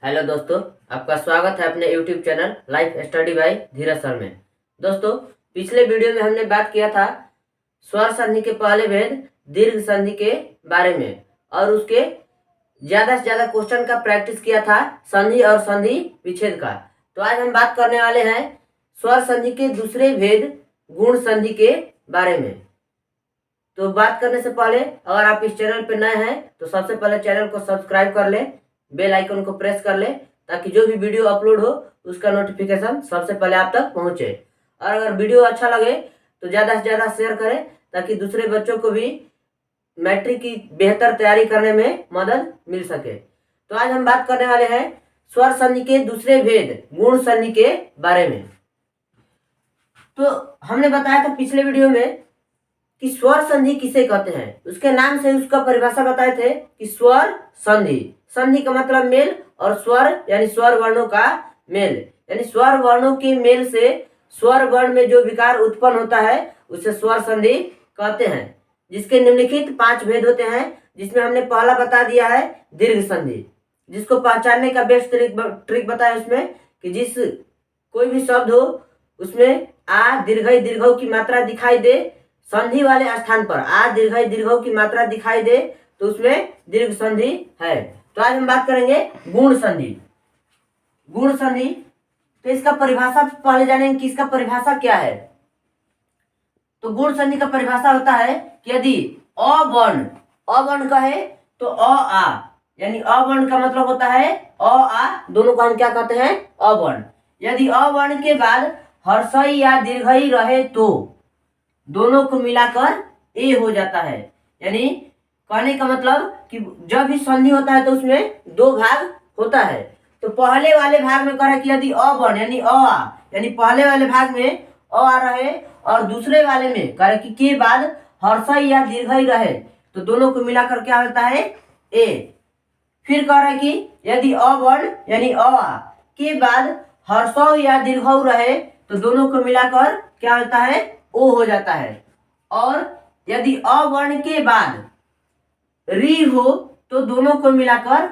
Hello दोस्तों, आपका स्वागत है अपने YouTube channel life study bye धीरज सर में। दोस्तों, पिछले वीडियो में हमने बात किया था स्वर संधि के पहले भेद दीर्घ संधि के बारे में और उसके ज़्यादा से ज़्यादा क्वेश्चन का प्रैक्टिस किया था संधि और संधि विच्छेद का। तो आज हम बात करने वाले हैं स्वर संधि के दूसरे भेद गुण संधि के बारे में। तो बात करने से पहले अगर आप इस चैनल पर नए हैं तो सबसे पहले चैनल को सब्सक्राइब कर लें, बेल आइकन को प्रेस कर ले ताकि जो भी वीडियो अपलोड हो उसका नोटिफिकेशन सबसे पहले आप तक पहुंचे। और अगर वीडियो अच्छा लगे तो ज़्यादा से ज़्यादा शेयर करें ताकि दूसरे बच्चों को भी मैट्रिक की बेहतर तैयारी करने में मदद मिल सके। तो आज हम बात करने वाले हैं स्वर संधि के दूसरे भेद गुण संधि के बारे में। तो हमने बताया था पिछले वीडियो में कि स्वर संधि किसे कहते हैं, उसके नाम से उसका परिभाषा बताए थे कि स्वर संधि। संधि का मतलब मेल और स्वर यानी स्वर वर्णों का मेल, यानी स्वर वर्णों के मेल से स्वर वर्ण में जो विकार उत्पन्न होता है उसे स्वर संधि कहते हैं, जिसके निम्नलिखित 5 भेद होते हैं। जिसमें हमने पहला बता दिया है दीर्घ संधि, जिसको पहचानने का बेस्ट ट्रिक बताया उसमें कि जिस कोई भी शब्द हो उसमें आ दीर्घ की मात्रा दिखाई दे, संधि वाले स्थान पर आ दीर्घ की मात्रा दिखाई दे तो उसमें दीर्घ संधि है। तो आज हम बात करेंगे गुण संधि। गुण संधि, तो इसका परिभाषा पहले जानेंगे कि इसका परिभाषा क्या है। तो गुण संधि का परिभाषा होता है कि यदि अवर्ण कहे तो अ आ, यानी अवर्ण का मतलब होता है अ आ, दोनों को हम क्या कहते हैं अवर्ण। यदि अवर्ण के बाद हर्षई या दीर्घई रहे तो दोनों को मिलाकर ए हो जाता है। यानी कहने का मतलब कि जब भी संधि होता है तो उसमें 2 भाग होता है। तो पहले वाले भाग में कह रहा है कि यदि अवर्ण यानी अ आ, यानी पहले वाले भाग में अ आ रहे और दूसरे वाले में कह रहा है कि के बाद हर्षई या दीर्घई रहे तो दोनों को मिलाकर क्या होता है ए। फिर कह रहा है कि यदि अवर्ण यानी अ आ के बाद हर्षौ या दीर्घौ रहे तो दोनों को मिलाकर क्या होता है ओ हो जाता है। और यदि अवर्ण के बाद री हो तो दोनों को मिलाकर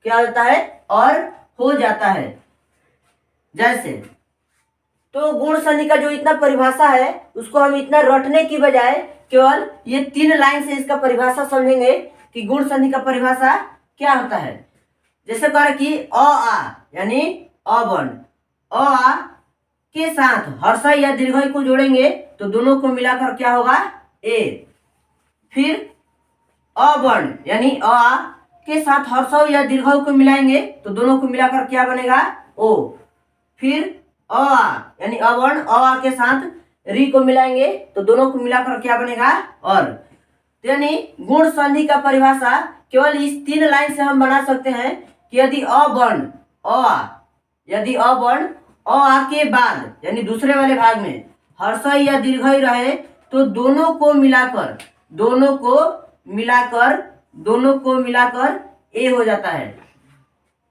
क्या होता है और हो जाता है। जैसे तो गुण संधि का जो इतना परिभाषा है उसको हम इतना रटने की बजाय केवल ये 3 लाइन से इसका परिभाषा समझेंगे कि गुण संधि का परिभाषा क्या होता है। जैसे कह रहे कि अ आ यानी अवर्ण, अ आ के साथ हर्षई या दीर्घई को जोड़ेंगे तो दोनों को मिलाकर क्या होगा ए। फिर अवर्ण यानी अ आ के साथ हर्षौ या दीर्घौ को मिलाएंगे तो दोनों को मिलाकर क्या बनेगा ओ। फिर अ आ यानी अवर्ण अ आ के साथ री को मिलाएंगे तो दोनों को मिलाकर क्या बनेगा और। तो यानी गुण संधि का परिभाषा केवल इस 3 लाइन से हम बना सकते हैं कि यदि अवर्ण अ आ, यदि अवर्ण अ आ के बाद यानी दूसरे वाले भाग में हर्षई या दीर्घई रहे तो दोनों को मिलाकर ए हो जाता है।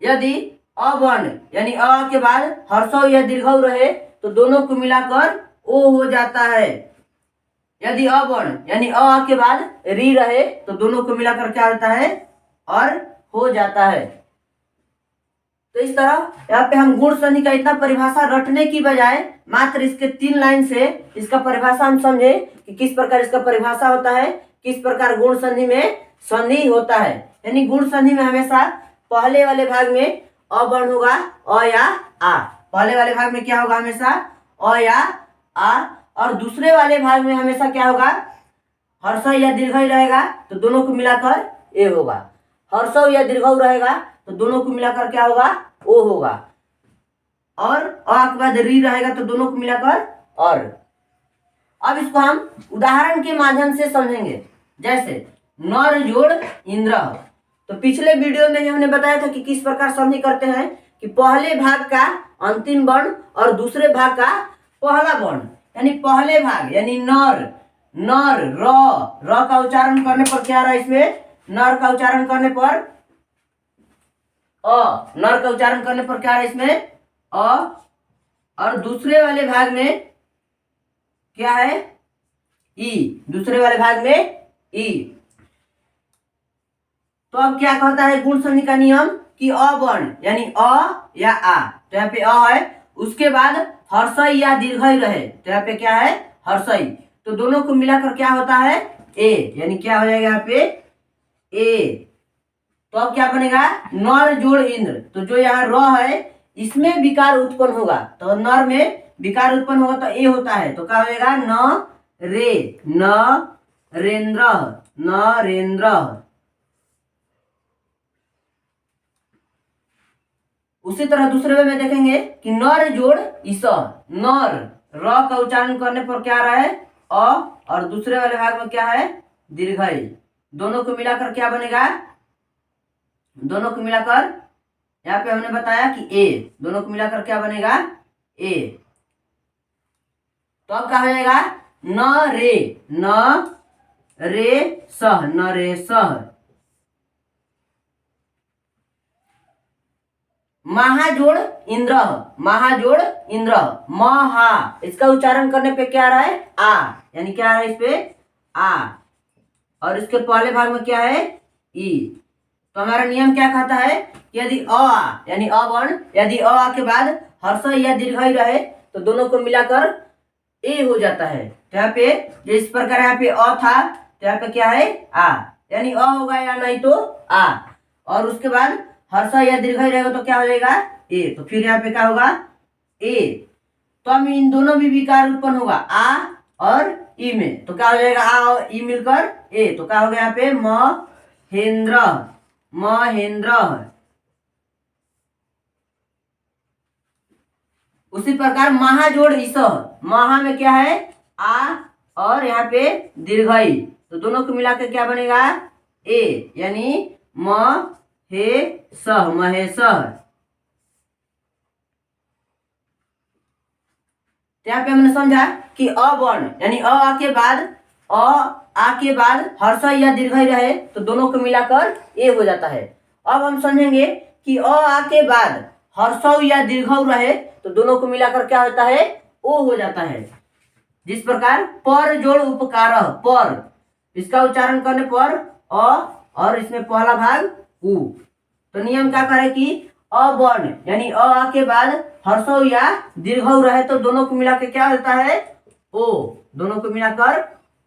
यदि अवर्ण यानी अ के बाद हर्षौ या दीर्घौ रहे तो दोनों को मिलाकर ओ हो जाता है। यदि अवर्ण यानी अ के बाद री रहे तो दोनों को मिलाकर क्या होता है और हो जाता है। तो इस तरह यहाँ पे हम गुण संधि का इतना परिभाषा रटने की बजाय मात्र इसके 3 लाइन से इसका परिभाषा हम समझे कि किस प्रकार इसका परिभाषा होता है, किस प्रकार गुण संधि में संधि होता है। यानी गुण संधि में हमेशा पहले वाले भाग में अवर्ण होगा अ या आ, पहले वाले भाग में क्या होगा हमेशा अ या आ, और दूसरे वाले भाग में हमेशा क्या होगा हर्षौ या दीर्घई रहेगा तो दोनों को मिलाकर ए होगा। हर्षौ या दीर्घौ रहेगा तो दोनों को मिलाकर क्या होगा ओ होगा। और अ के बाद री रहेगा तो दोनों को मिलाकर और। अब इसको हम उदाहरण के माध्यम से समझेंगे। जैसे नर जोड़ इंद्र। तो पिछले वीडियो में हमने बताया था कि किस प्रकार संधि करते हैं कि पहले भाग का अंतिम वर्ण और दूसरे भाग का पहला वर्ण, यानी पहले भाग यानी नर र का उच्चारण करने पर क्या रहा इसमें नर का उच्चारण करने पर नर का उच्चारण करने पर क्या है इसमें अ, और दूसरे वाले भाग में क्या है ई, दूसरे वाले भाग में ई। तो अब क्या कहता है गुण संधि का नियम कि अ वर्ण यानी अ या आ, तो यहाँ पे अ है, उसके बाद हर्षई या दीर्घई रहे तो यहाँ पे क्या है हर्षई, तो दोनों को मिलाकर क्या होता है ए, यानी क्या हो जाएगा यहाँ पे ए। तो अब क्या बनेगा नर जोड़ इंद्र, तो जो यहाँ र है इसमें विकार उत्पन्न होगा, तो नर में विकार उत्पन्न होगा तो ए होता है, तो क्या हो जाएगा न रे, न रेंद्र, नरेंद्र। उसी तरह दूसरे वे में देखेंगे कि नर जोड़ ईस, नर र का उच्चारण करने पर क्या रहा है अ, और दूसरे वाले भाग में क्या है दीर्घई, दोनों को मिलाकर क्या बनेगा, दोनों को मिलाकर यहाँ पे हमने बताया कि ए, दोनों को मिलाकर क्या बनेगा ए। तो अब क्या हो जाएगा न रे सह, न रे सह। महाजोड़ इंद्र, महाजोड़ इंद्र, महा, इसका उच्चारण करने पे क्या आ रहा है आ, यानी क्या आ रहा है इस पे आ, और इसके पहले भाग में क्या है ई। तो हमारा नियम क्या कहता है कि यदि अ यानी अ वर्ण, यदि अ के बाद हर्ष या दीर्घई रहे तो दोनों को मिलाकर ए हो जाता है। तो यहाँ पे जो इस प्रकार यहाँ पे अ था तो यहाँ पे क्या है आ, यानी अ होगा या नहीं तो आ, और उसके बाद हर्ष या दीर्घई रहेगा तो क्या हो जाएगा ए, तो फिर यहाँ पे क्या होगा ए। तो अब इन दोनों भी विकार उत्पन्न होगा आ और ई में, तो क्या हो जाएगा आ और ई मिलकर ए, तो क्या हो गया यहाँ पे महेंद्र, महेंद्र। उसी प्रकार महाजोड़ ईस, महा में क्या है आ और यहाँ पे दीर्घई, तो दोनों को मिलाकर क्या बनेगा ए, यानी म हे सह, महेशह। यहाँ पे हमने समझा कि अ वर्ण यानी अ के बाद अ आ के बाद हर्ष या दीर्घई रहे तो दोनों को मिलाकर ए हो जाता है। अब हम समझेंगे कि अ आ के बाद हर्ष या दीर्घ रहे तो दोनों को मिलाकर क्या होता है ओ हो जाता है। जिस प्रकार पर जोड़ उपकार, पर, इसका उच्चारण करने पर अ और इसमें पहला भाग उ, तो नियम क्या करे कि अ वर्ण यानी अ के बाद हर्ष या दीर्घ रहे तो दोनों को मिलाकर क्या होता है ओ, दोनों को मिलाकर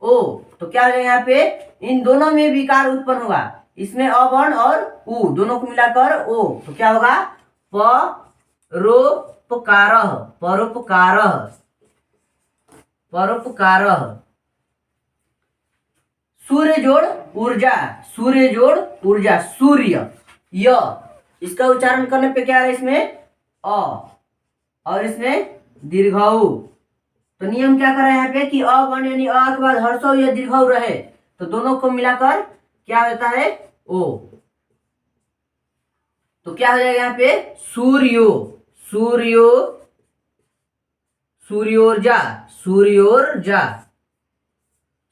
ओ, तो क्या हो जाएगा यहाँ पे इन दोनों में विकार उत्पन्न होगा, इसमें अ वर्ण और उ दोनों को मिलाकर ओ, तो क्या होगा परोपकारः, परोपकारः, परोपकारः। सूर्य जोड़ ऊर्जा, सूर्य जोड़ ऊर्जा, सूर्य य, इसका उच्चारण करने पे क्या है इसमें अ और इसमें दीर्घऊ, तो नियम क्या कर रहा है यहाँ पे कि अ वर्ण यानी अ के बाद हर्ष या दीर्घ रहे तो दोनों को मिलाकर क्या होता है ओ, तो क्या हो जाएगा यहाँ पे सूर्यो, सूर्यो, सूर्योर्जा, सूर्योर्जा,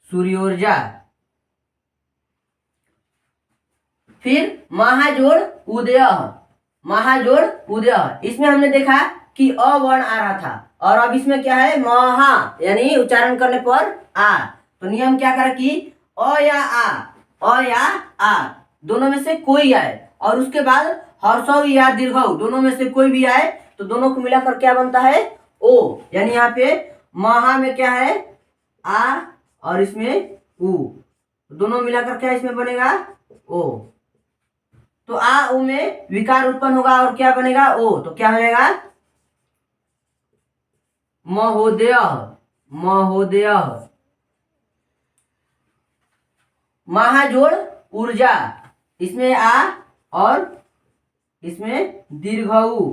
सूर्योर्जा। फिर महाजोड़ उदय, महाजोड़ उदय, इसमें हमने देखा कि अ वर्ण आ रहा था और अब इसमें क्या है महा यानी उच्चारण करने पर आ, तो नियम क्या करे कि अ या आ, अ या आ दोनों में से कोई आए और उसके बाद हर्ष या दीर्घ दोनों में से कोई भी आए तो दोनों को मिलाकर क्या बनता है ओ, यानी यहाँ पे महा में क्या है आ और इसमें उ, दोनों मिलाकर क्या इसमें बनेगा ओ, तो आ उ में विकार उत्पन्न होगा और क्या बनेगा ओ, तो क्या हो जाएगा महोदय, महोदय। महाजोड़ ऊर्जा, इसमें आ और इसमें दीर्घऊ,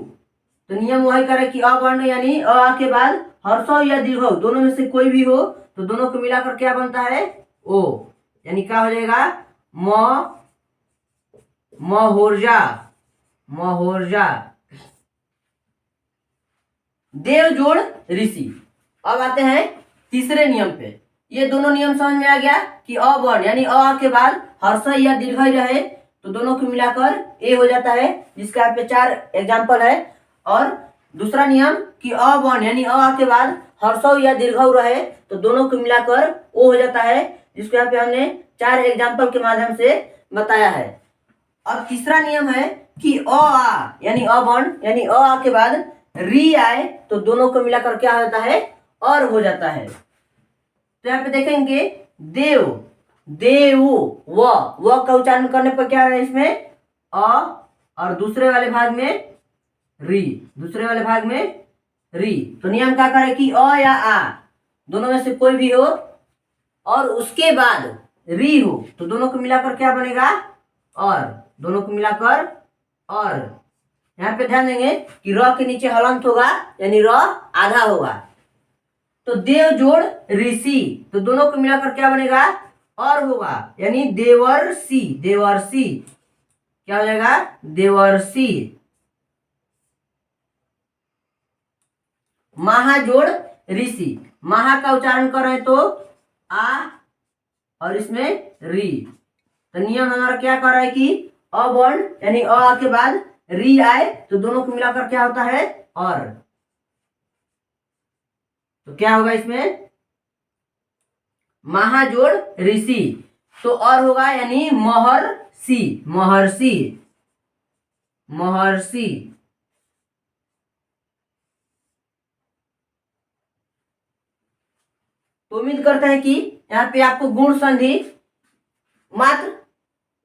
तो नियम वही करे कि अ वर्ण यानी अ के बाद हर्ष या दीर्घ दोनों में से कोई भी हो तो दोनों को मिलाकर क्या बनता है ओ, यानी क्या हो जाएगा महोर्जा, महोर्जा। देव जोड़ ऋषि, अब आते हैं तीसरे नियम पे। ये दोनों नियम समझ में आ गया कि अ वर्ण यानी अ के बाद हर्ष या दीर्घ रहे तो दोनों को मिलाकर ए हो जाता है, जिसका यहाँ पे 4 एग्जाम्पल है। और दूसरा नियम कि अ वर्ण यानी अ के बाद हर्ष या दीर्घ रहे तो दोनों को मिलाकर ओ हो जाता है, जिसको यहाँ पे हमने 4 एग्जाम्पल के माध्यम से बताया है। अब तीसरा नियम है कि अ आ यानी अ वर्ण यानी अ आ के बाद री आए तो दोनों को मिलाकर क्या होता है, और हो जाता है। तो यहाँ पे देखेंगे देव, देव, व का उच्चारण करने पर क्या है इसमें अ, और दूसरे वाले भाग में री, दूसरे वाले भाग में री। तो नियम क्या करे कि अ या आ दोनों में से कोई भी हो और उसके बाद री हो तो दोनों को मिलाकर क्या बनेगा, और, दोनों को मिलाकर और। यहाँ पे ध्यान देंगे कि र के नीचे हलंत होगा यानी र आधा होगा। तो देव जोड़ ऋषि तो दोनों को मिलाकर क्या बनेगा, और होगा यानी देवर्षि, देवर्षि क्या हो जाएगा, देवर्षि। महा जोड़ ऋषि, महा का उच्चारण कर रहे हैं तो आ और इसमें री। तो नियम हमारा क्या कर रहा है कि अ वर्ण यानी अ के बाद री आए तो दोनों को मिलाकर क्या होता है, और। तो क्या होगा इसमें महाजोड़ ऋषि तो और होगा यानी महर्षि, महर्षि, महर्षि। तो उम्मीद करते हैं कि यहाँ पे आपको गुण संधि मात्र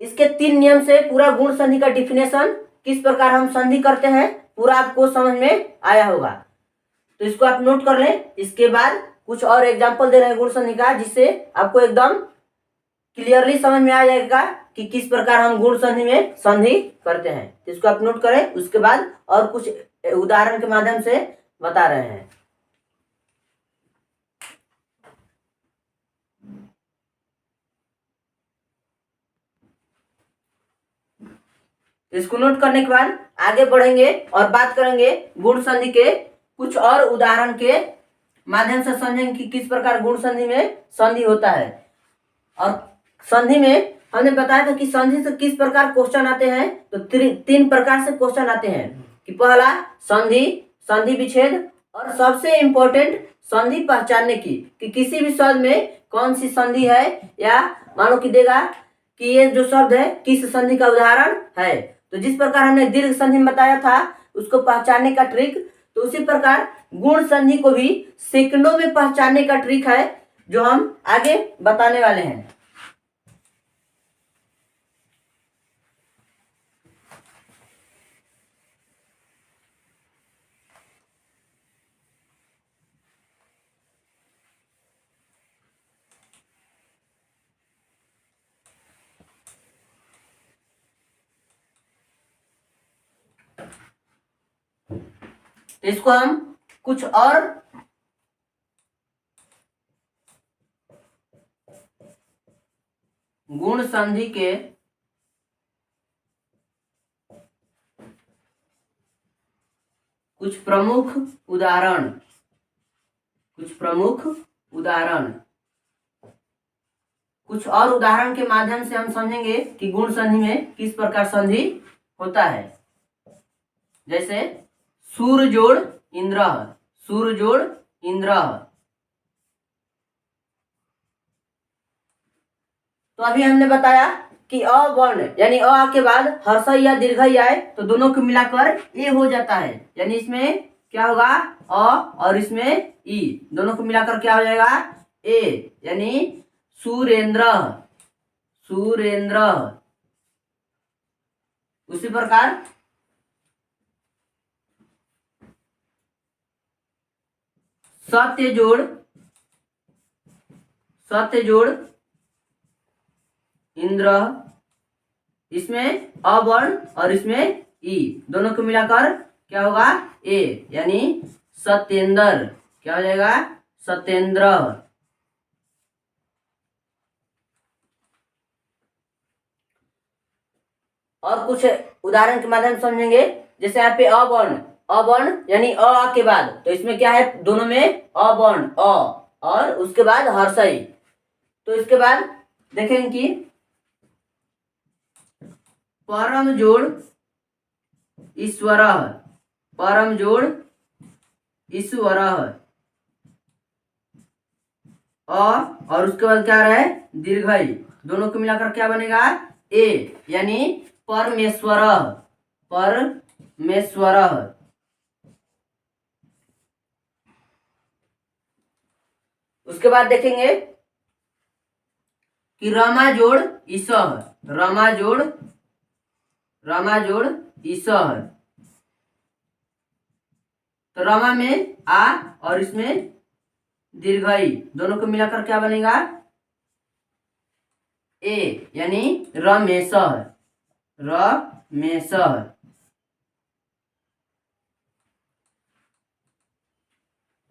इसके 3 नियम से पूरा गुण संधि का डिफिनेशन किस प्रकार हम संधि करते हैं पूरा आपको समझ में आया होगा। तो इसको आप नोट कर लें। इसके बाद कुछ और एग्जांपल दे रहे हैं गुण संधि का जिससे आपको एकदम क्लियरली समझ में आ जाएगा कि किस प्रकार हम गुण संधि में संधि करते हैं। तो इसको आप नोट करें, उसके बाद और कुछ उदाहरण के माध्यम से बता रहे हैं। इसको नोट करने के बाद आगे बढ़ेंगे और बात करेंगे गुण संधि के कुछ और उदाहरण के माध्यम से समझेंगे कि किस प्रकार गुण संधि में संधि होता है। और संधि में हमने बताया था कि संधि से किस प्रकार क्वेश्चन आते हैं। तो 3 प्रकार से क्वेश्चन आते हैं कि पहला संधि, संधि विच्छेद और सबसे इंपॉर्टेंट संधि पहचानने की कि किसी भी शब्द में कौन सी संधि है, या मानो कि देगा कि ये जो शब्द है किस संधि का उदाहरण है। तो जिस प्रकार हमने दीर्घ संधि में बताया था उसको पहचानने का ट्रिक, तो उसी प्रकार गुण संधि को भी सेकंडों में पहचानने का ट्रिक है जो हम आगे बताने वाले हैं। तो इसको हम कुछ और गुण संधि के कुछ प्रमुख उदाहरण, कुछ और उदाहरण के माध्यम से हम समझेंगे कि गुण संधि में किस प्रकार संधि होता है। जैसे सूर जोड़ इंद्र, सूर जोड़ इंद्र। तो अभी हमने बताया कि अ वर्ण यानी अ के बाद हर्षई या दीर्घई आए तो दोनों को मिलाकर ए हो जाता है, यानी इसमें क्या होगा अ और इसमें ई, दोनों को मिलाकर क्या हो जाएगा ए, यानी सुरेंद्र, सुरेंद्र। उसी प्रकार सत्य जोड़, सत्य जोड़ इंद्र, इसमें अ वर्ण और इसमें ई, दोनों को मिलाकर क्या होगा ए, यानी सत्येंद्र। क्या हो जाएगा सत्येंद्र। और कुछ उदाहरण के माध्यम समझेंगे। जैसे यहाँ पे अ वर्ण, अ वर्ण यानी अ के बाद, तो इसमें क्या है दोनों में अ वर्ण अ और उसके बाद हर्षई। तो इसके बाद देखेंगे कि परम जोड़ ईश्वर, परम जोड़ ईश्वर अ और उसके बाद क्या रहा है दीर्घई, दोनों को मिलाकर क्या बनेगा ए, यानी परमेश्वरः, परमेश्वरः। उसके बाद देखेंगे कि रमा जोड़ ईसह, रमा जोड़ ईसह। तो रमा में आ और इसमें दीर्घई, दोनों को मिलाकर क्या बनेगा? ए, यानी रमेशः, रमेशः।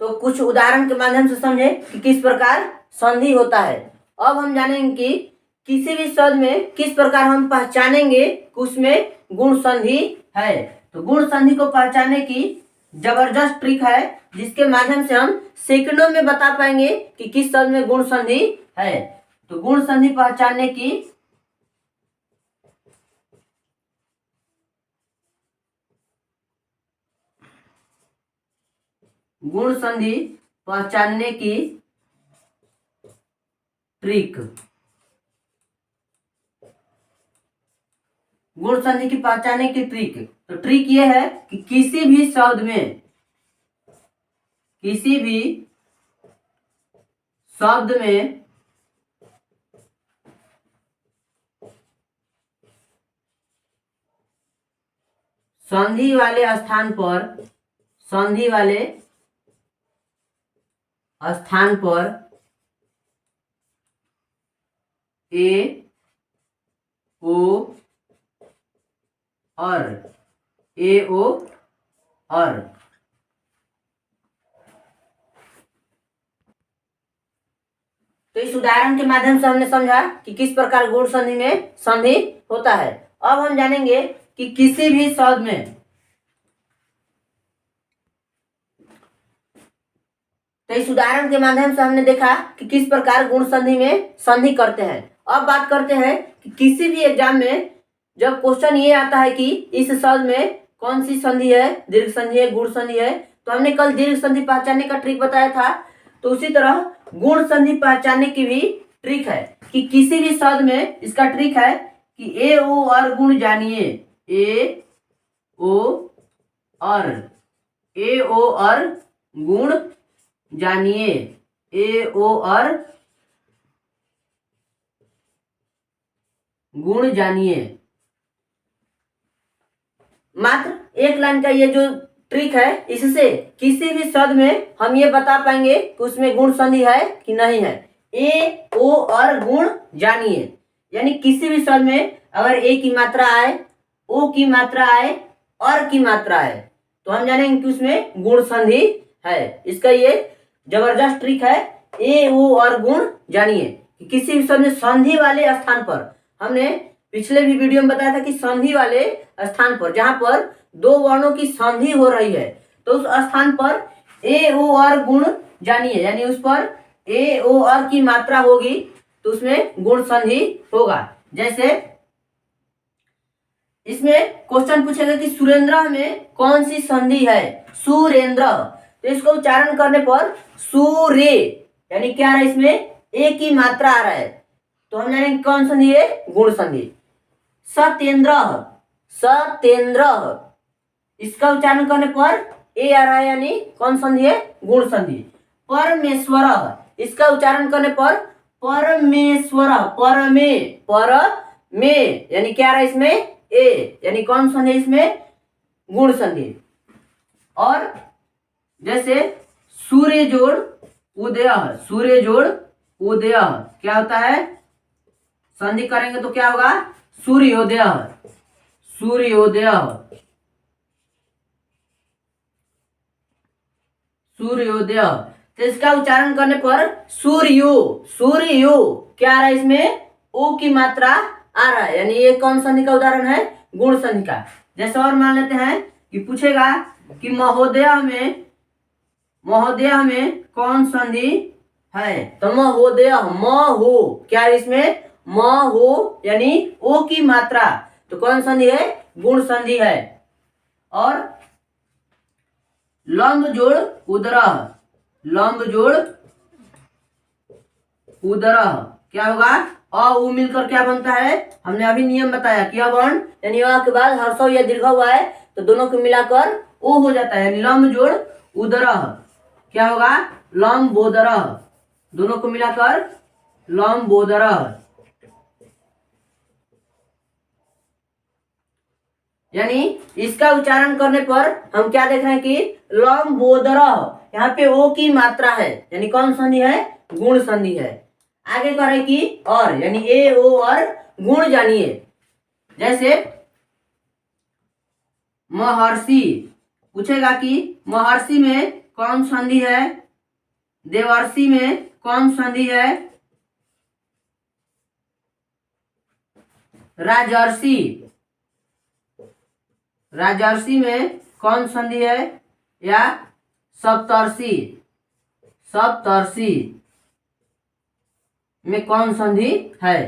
तो कुछ उदाहरण के माध्यम से समझे कि किस प्रकार संधि होता है। अब हम जानेंगे कि किसी भी शब्द में किस प्रकार हम पहचानेंगे कि उसमें गुण संधि है। तो गुण संधि को पहचानने की जबरदस्त ट्रिक है, जिसके माध्यम से हम सेकंडों में बता पाएंगे कि किस शब्द में गुण संधि है। तो गुण संधि पहचानने की गुण संधि पहचानने की ट्रिक, गुण संधि की पहचानने की ट्रिक। तो ट्रिक ये है कि किसी भी शब्द में संधि वाले स्थान पर ए ओ और तो इस उदाहरण के माध्यम से हमने समझा कि किस प्रकार गुण संधि में संधि होता है। अब हम जानेंगे कि किसी भी शब्द में, तो इस उदाहरण के माध्यम से हमने देखा कि किस प्रकार गुण संधि में संधि करते हैं। अब बात करते हैं कि किसी भी एग्जाम में जब क्वेश्चन ये आता है कि इस शब्द में कौन सी संधि है, दीर्घ संधि है, गुण संधि है, तो हमने कल दीर्घ संधि पहचानने का ट्रिक बताया था। तो उसी तरह गुण संधि पहचानने की भी ट्रिक है कि किसी भी शब्द में इसका ट्रिक है कि ए ओ और गुण जानिए, ए ओ और गुण जानिए, ए ओ और गुण जानिए। मात्र एक लाइन का ये जो ट्रिक है, इससे किसी भी शब्द में हम ये बता पाएंगे कि उसमें गुण संधि है कि नहीं है। ए ओ और गुण जानिए, यानी किसी भी शब्द में अगर ए की मात्रा आए, ओ की मात्रा आए, और की मात्रा आए, तो हम जानेंगे कि उसमें गुण संधि है। इसका ये जबरदस्त ट्रिक है, ए ओ और गुण जानिए। किसी भी शब्द में संधि वाले स्थान पर, हमने पिछले भी वीडियो में बताया था कि संधि वाले स्थान पर जहां पर दो वर्णों की संधि हो रही है, तो उस स्थान पर ए ओ और गुण जानिए, यानी उस पर ए ओ और की मात्रा होगी तो उसमें गुण संधि होगा। जैसे इसमें क्वेश्चन पूछेगा कि सुरेंद्र में कौन सी संधि है? सुरेंद्र, तो इसको उच्चारण करने पर सूर्य, यानी क्या आ रहा है, इसमें ए की मात्रा आ रहा है, तो हम जानेंगे कौन संधि है? गुण संधि। सत्येंद्र, सत्येंद्र, इसका उच्चारण करने पर ए आ रहा है, यानी कौन संधि है? गुण संधि। परमेश्वर, इसका उच्चारण करने पर परमेश्वर, परमे, यानी क्या आ रहा है इसमें? ए, यानी कौन संधि इसमें? गुण संधि। और जैसे सूर्य जोड़ उदय, सूर्य जोड़ उदय क्या होता है? संधि करेंगे तो क्या होगा? सूर्योदय, सूर्योदय, सूर्योदय। तो इसका उच्चारण करने पर सूर्यो, सूर्यो, क्या आ रहा है इसमें? ओ की मात्रा आ रहा है, यानी ये कौन संधि का उदाहरण है? गुण संधि का। जैसे और मान लेते हैं कि पूछेगा कि महोदय में कौन संधि है? तो महोदय, म हो, क्या है इसमें? म हो, यानी ओ की मात्रा, तो कौन संधि है? गुण संधि है। और लंब जोड़ उदरह, लंब जोड़ उदरह क्या होगा? अ उ मिलकर क्या बनता है, हमने अभी नियम बताया कि वर्ण यानी अ के बाद हर्षौ या दीर्घ हुआ है तो दोनों को मिलाकर ओ हो जाता है, यानी लम जोड़ उदरह क्या होगा, लम बोदरह, दोनों को मिलाकर लम बोदरह। यानी इसका उच्चारण करने पर हम क्या देख रहे हैं कि लम बोदरह, यहाँ पे ओ की मात्रा है, यानी कौन संधि है, गुण संधि है। आगे कह रहे कि और, यानी ए ओ और गुण जानिए। जैसे महर्षि, पूछेगा कि महर्षि में कौन संधि है, देवर्षि में कौन संधि है, राजर्षि, राजर्षि में कौन संधि है, या सप्तर्षि, सप्तर्षि में कौन संधि है।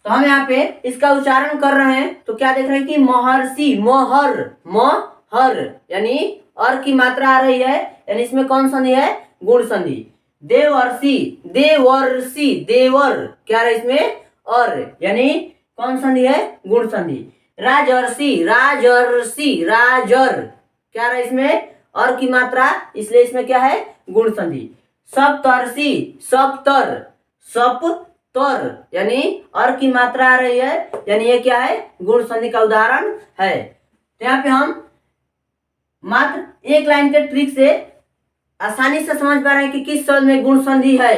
तो हम यहाँ पे इसका उच्चारण कर रहे हैं तो क्या देख रहे हैं कि महर्षि, महर, महर यानी और की मात्रा आ रही है, यानी इसमें कौन संधि है, गुण संधि। देवर्षि, देवर्षि, देवर क्या रहा है इसमें और, यानी कौन संधि है, गुण संधि। राजर्षि, राजर्षि, राजर क्या रहा है इसमें और की मात्रा, इसलिए इसमें क्या है, गुण संधि। सप्तर्षि, सप्तर, सप्तर यानी और की मात्रा आ रही है, यानी ये क्या है, गुण संधि का उदाहरण है। तो यहाँ पे हम मात्र एक लाइन के ट्रिक से आसानी से समझ पा रहे हैं कि किस शब्द में गुण संधि है।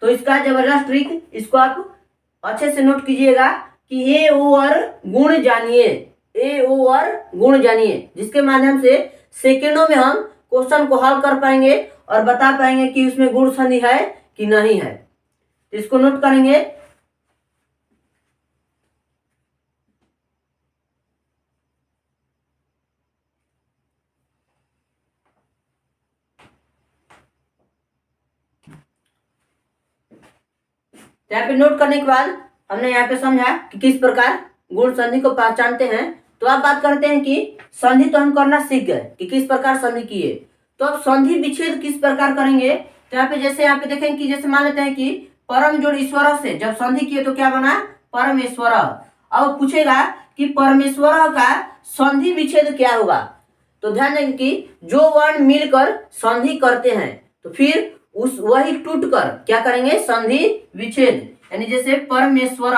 तो इसका जबरदस्त ट्रिक, इसको आप अच्छे से नोट कीजिएगा कि ए ओ और गुण जानिए, ए ओ और गुण जानिए, जिसके माध्यम से सेकेंडों में हम क्वेश्चन को हल कर पाएंगे और बता पाएंगे कि उसमें गुण संधि है कि नहीं है। इसको नोट करेंगे। यहाँ पे नोट करने के बाद हमने यहाँ पे समझा कि किस प्रकार गुण संधि को पहचानते हैं। तो अब बात करते हैं कि संधि तो हम करना सीख गए कि किस प्रकार संधि किए, तो अब संधि विच्छेद किस प्रकार करेंगे। तो यहाँ पे जैसे यहाँ पे देखेंगे कि जैसे मान लेते हैं कि परम जोड़ ईश्वर से जब संधि किए तो क्या बना, परमेश्वर। अब पूछेगा कि परमेश्वर का संधि विच्छेद क्या होगा। तो ध्यान देंगे कि जो वर्ण मिलकर संधि करते हैं तो फिर उस वही टूटकर क्या करेंगे, संधि विच्छेद। यानी जैसे परमेश्वर,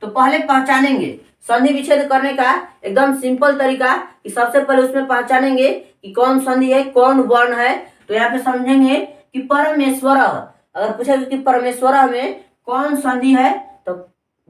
तो पहले पहचानेंगे संधि विच्छेद करने का एकदम सिंपल तरीका कि सबसे पहले उसमें पहचानेंगे कि कौन संधि है, कौन वर्ण है। तो यहाँ पे समझेंगे कि परमेश्वर, अगर पूछेगा कि परमेश्वर में कौन संधि है तो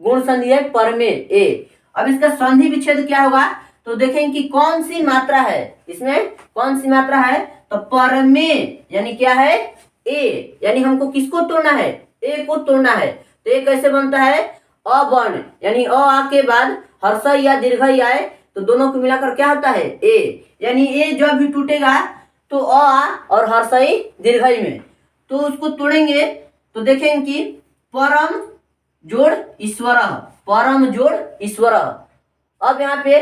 गुण संधि है परमे, ए। अब इसका संधि विच्छेद क्या होगा, तो देखेंगे कि कौन सी मात्रा है, इसमें कौन सी मात्रा है, तो परमे यानी क्या है, ए। यानी हमको किसको तोड़ना है, ए को तोड़ना है। तो ये कैसे बनता है, अ वर्ण, यानी अ आ के बाद हर्ष या दीर्घ आए तो दोनों को मिलाकर क्या होता है, ए। यानी ए जब भी टूटेगा तो अ और हर्षई दीर्घई में, तो उसको तोड़ेंगे तो देखेंगे कि परम जोड़ ईश्वर, परम जोड़ ईश्वर। अब यहाँ पे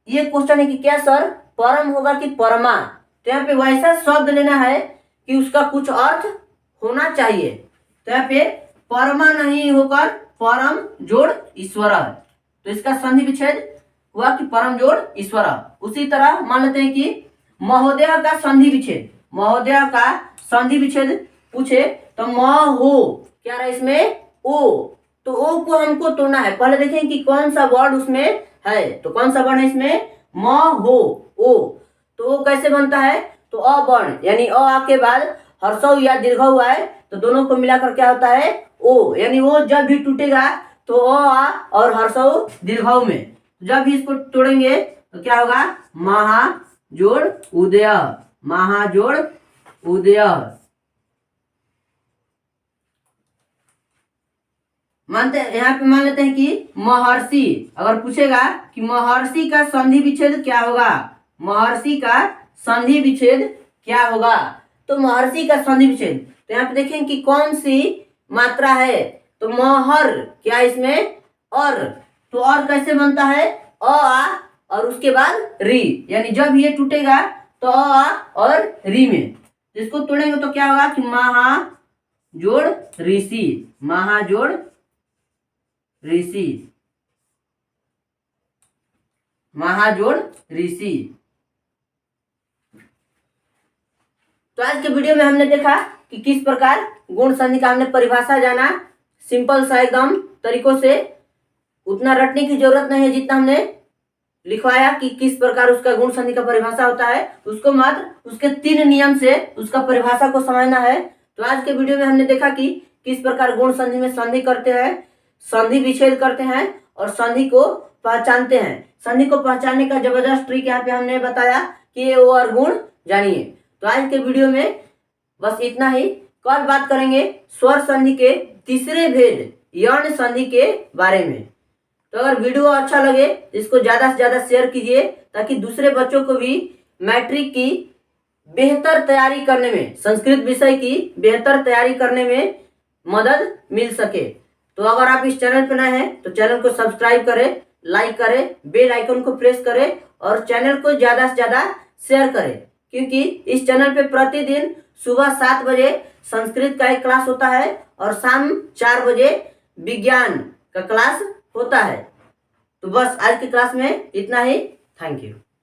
ये क्वेश्चन है कि क्या सर परम होगा कि परमा, तो यहाँ पे वैसा शब्द लेना है कि उसका कुछ अर्थ होना चाहिए। तो यहाँ पे परमा नहीं होकर परम जोड़ ईश्वर, तो इसका संधि विच्छेद हुआ कि परम जोड़ ईश्वर। उसी तरह मान लेते हैं कि महोदय का संधि विच्छेद, महोदय का संधि विच्छेद पूछे तो म हो क्या रहा इसमें, ओ। तो ओ को हमको तोड़ना है, पहले देखें कि कौन सा वर्ड उसमें है। तो कौन सा वर्ण है इसमें, म हो, ओ। तो वो कैसे बनता है, तो अ वर्ण, यानी अ आ के बाद हर्षौ या दीर्घ हुआ है तो दोनों को मिलाकर क्या होता है, ओ। यानी वो जब भी टूटेगा तो अ आ और हर्षौ दीर्घ में, जब भी इसको तोड़ेंगे तो क्या होगा, महा जोड़ उदय, महा जोड़ उदय। मानते यहाँ पे मान लेते हैं कि महर्षि, अगर पूछेगा कि महर्षि का संधि विच्छेद क्या होगा, महर्षि का संधि विच्छेद क्या होगा, तो महर्षि का संधि विच्छेद, तो यहाँ पे देखें कि कौन सी मात्रा है, तो महर क्या इसमें और, तो और कैसे बनता है, अ आ और उसके बाद री, यानी जब ये टूटेगा तो अ आ और री में, इसको तोड़ेंगे तो क्या होगा कि महा जोड़ ऋषि, महा जोड़ ऋषि, महाजोड़ ऋषि। तो आज के वीडियो में हमने देखा कि किस प्रकार गुण संधि का हमने परिभाषा जाना, सिंपल सा एकदम तरीकों से, उतना रटने की जरूरत नहीं है जितना हमने लिखवाया कि किस प्रकार उसका गुण संधि का परिभाषा होता है। उसको मात्र उसके 3 नियम से उसका परिभाषा को समझना है। तो आज के वीडियो में हमने देखा कि किस प्रकार गुण संधि में संधि करते हैं, संधि विच्छेद करते हैं और संधि को पहचानते हैं। संधि को पहचानने का जबरदस्त ट्रिक यहाँ पे हमने बताया कि ये वो और गुण जानिए। तो आज के वीडियो में बस इतना ही। कल बात करेंगे स्वर संधि के तीसरे भेद यौन संधि के बारे में। तो अगर वीडियो अच्छा लगे तो इसको ज़्यादा से ज़्यादा शेयर कीजिए ताकि दूसरे बच्चों को भी मैट्रिक की बेहतर तैयारी करने में, संस्कृत विषय की बेहतर तैयारी करने में मदद मिल सके। तो अगर आप इस चैनल पर नए हैं तो चैनल को सब्सक्राइब करें, लाइक करें, बेल आइकन को प्रेस करें और चैनल को ज़्यादा से ज़्यादा शेयर करें, क्योंकि इस चैनल पे प्रतिदिन सुबह 7 बजे संस्कृत का एक क्लास होता है और शाम 4 बजे विज्ञान का क्लास होता है। तो बस आज की क्लास में इतना ही। Thank you.